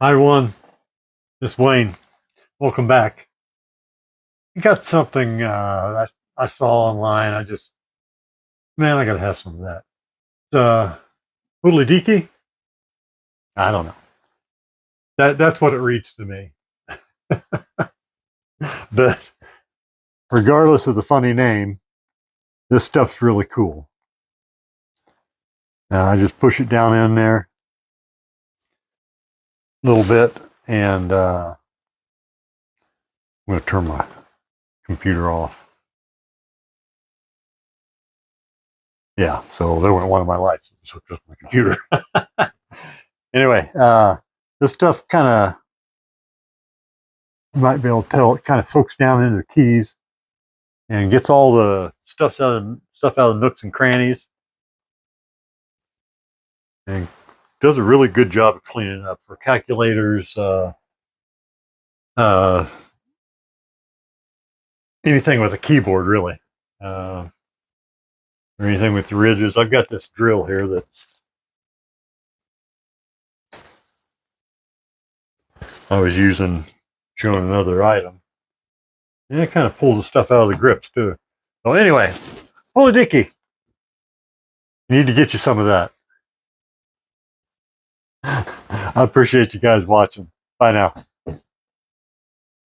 Hi everyone, this is Wayne. Welcome back. I got something I saw online. Man, I gotta have some of that. PULIDIKI? I don't know. That's what it reads to me. But regardless of the funny name, this stuff's really cool. Now I just push it down in there a little bit, and I'm going to turn my computer off. Yeah, so there went one of my lights. So just my computer. Anyway, this stuff kind of, you might be able to tell, it kind of soaks down into the keys and gets all the stuff out of the nooks and crannies, and does a really good job of cleaning up for calculators, uh, anything with a keyboard, really, or anything with the ridges. I've got this drill here that I was using, showing another item, and it kind of pulls the stuff out of the grips too. So anyway, PULIDIKI, you need to get you some of that. I appreciate you guys watching. Bye now.